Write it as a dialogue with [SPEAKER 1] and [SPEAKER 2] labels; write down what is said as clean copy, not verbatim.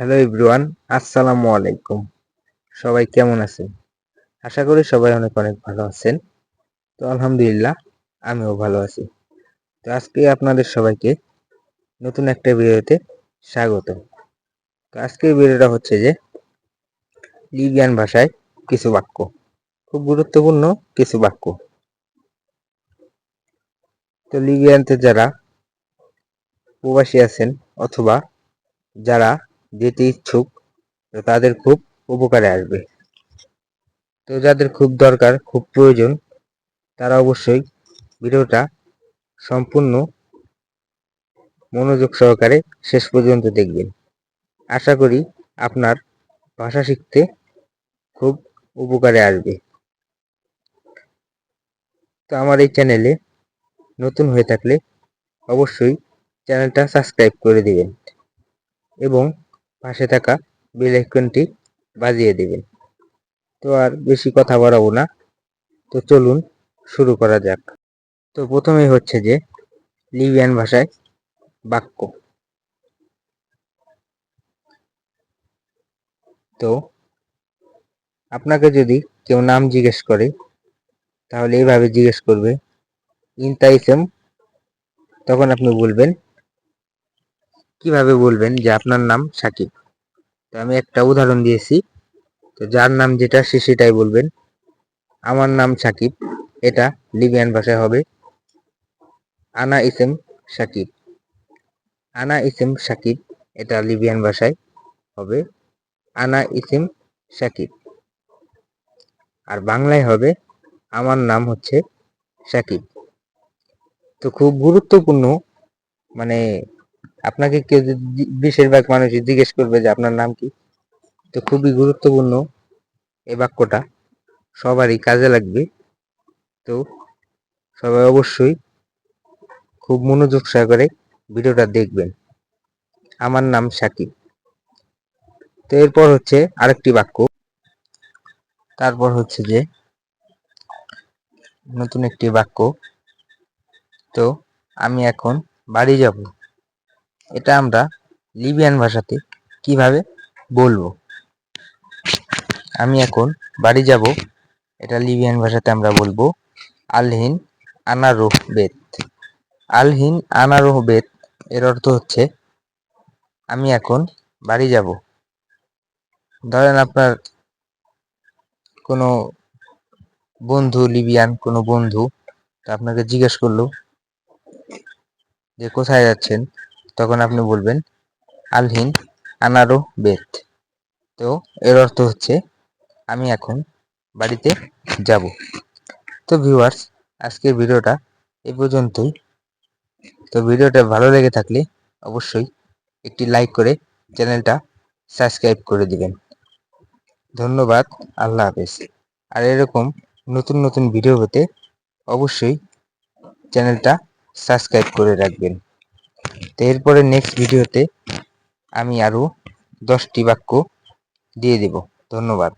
[SPEAKER 1] Hello everyone, আসসালামু আলাইকুম। সবাই কেমন আছেন? আশা করি সবাই অনেক অনেক ভালো আছেন। তো আলহামদুলিল্লাহ আমিও ভালো আছি। তো আজকে আপনাদের সবাইকে নতুন একটা ভিডিওতে স্বাগত। তো আজকের ভিডিওটা হচ্ছে যে লিবিয়ান ভাষায় কিছু বাক্য, খুব গুরুত্বপূর্ণ কিছু বাক্য। তো লিবিয়ানতে যারা প্রবাসী আছেন অথবা যারা যেতে ইচ্ছুক তাদের খুব উপকারে আসবে। তো যাদের খুব দরকার, খুব প্রয়োজন, তারা অবশ্যই ভিডিওটা সম্পূর্ণ মনোযোগ সহকারে শেষ পর্যন্ত দেখবেন। আশা করি আপনার ভাষা শিখতে খুব উপকারে আসবে। তো আমার এই চ্যানেলে নতুন হয়ে থাকলে অবশ্যই চ্যানেলটা সাবস্ক্রাইব করে দিবেন এবং পাশে থাকা বেল আইকনটি বাজিয়ে দিবেন। তো আর বেশি কথা বাড়াবো না, তো চলুন শুরু করা যাক। তো প্রথমেই হচ্ছে যে লিবিয়ান ভাষায় বাক্য। তো আপনাকে যদি কেউ নাম জিজ্ঞেস করে তাহলে এইভাবে জিজ্ঞেস করবে, ইনতাইসেম। তখন আপনি বলবেন, কিভাবে বলবেন যে আপনার নাম সাকিব। তো আমি একটা উদাহরণ দিয়েছি, তো যার নাম যেটা সে সেটাই বলবেন। আমার নাম সাকিব, এটা লিবিয়ান ভাষায় হবে আনা ইসেম সাকিব। আনা ইসেম সাকিব, এটা লিবিয়ান ভাষায় হবে আনা ইসেম সাকিব। আর বাংলায় হবে আমার নাম হচ্ছে সাকিব। তো খুব গুরুত্বপূর্ণ, মানে আপনাকে কেউ বেশিরভাগ মানুষই জিজ্ঞেস করবে যে আপনার নাম কি। তো খুবই গুরুত্বপূর্ণ এই বাক্যটা, সবারই কাজে লাগবে। তো সবাই অবশ্যই খুব মনোযোগ সহকারে ভিডিওটা দেখবেন। আমার নাম সাকিব। তো এরপর হচ্ছে আরেকটি বাক্য। তারপর হচ্ছে যে নতুন একটি বাক্য। তো আমি এখন বাড়ি যাব, এটা আমরা লিবিয়ান ভাষাতে কিভাবে বলবো? আমি এখন বাড়ি যাব, এটা লিবিয়ান ভাষাতে আমরা বলবো আলহিন আনারোহ বেত। আলহিন আনারোহ বেত এর অর্থ হচ্ছে আমি এখন বাড়ি যাব। ধরেন আপনার কোনো বন্ধু, লিবিয়ান কোনো বন্ধু, তা আপনাকে জিজ্ঞেস করলো যে কোথায় যাচ্ছেন, তখন আপনি বলবেন আলহিন আনারোহ বেত। তো এর অর্থ হচ্ছে আমি এখন বাড়িতে যাব। তো ভিউয়ার্স, আজকের ভিডিওটা এই পর্যন্তই। তো ভিডিওটা ভালো লেগে থাকলে অবশ্যই একটি লাইক করে চ্যানেলটা সাবস্ক্রাইব করে দিবেন। ধন্যবাদ, আল্লাহ হাফেজ। আর এরকম নতুন নতুন ভিডিও পেতে অবশ্যই চ্যানেলটা সাবস্ক্রাইব করে রাখবেন। তো এরপরে নেক্সট ভিডিওতে আমি আরও 10টি বাক্য দিয়ে দেব। ধন্যবাদ।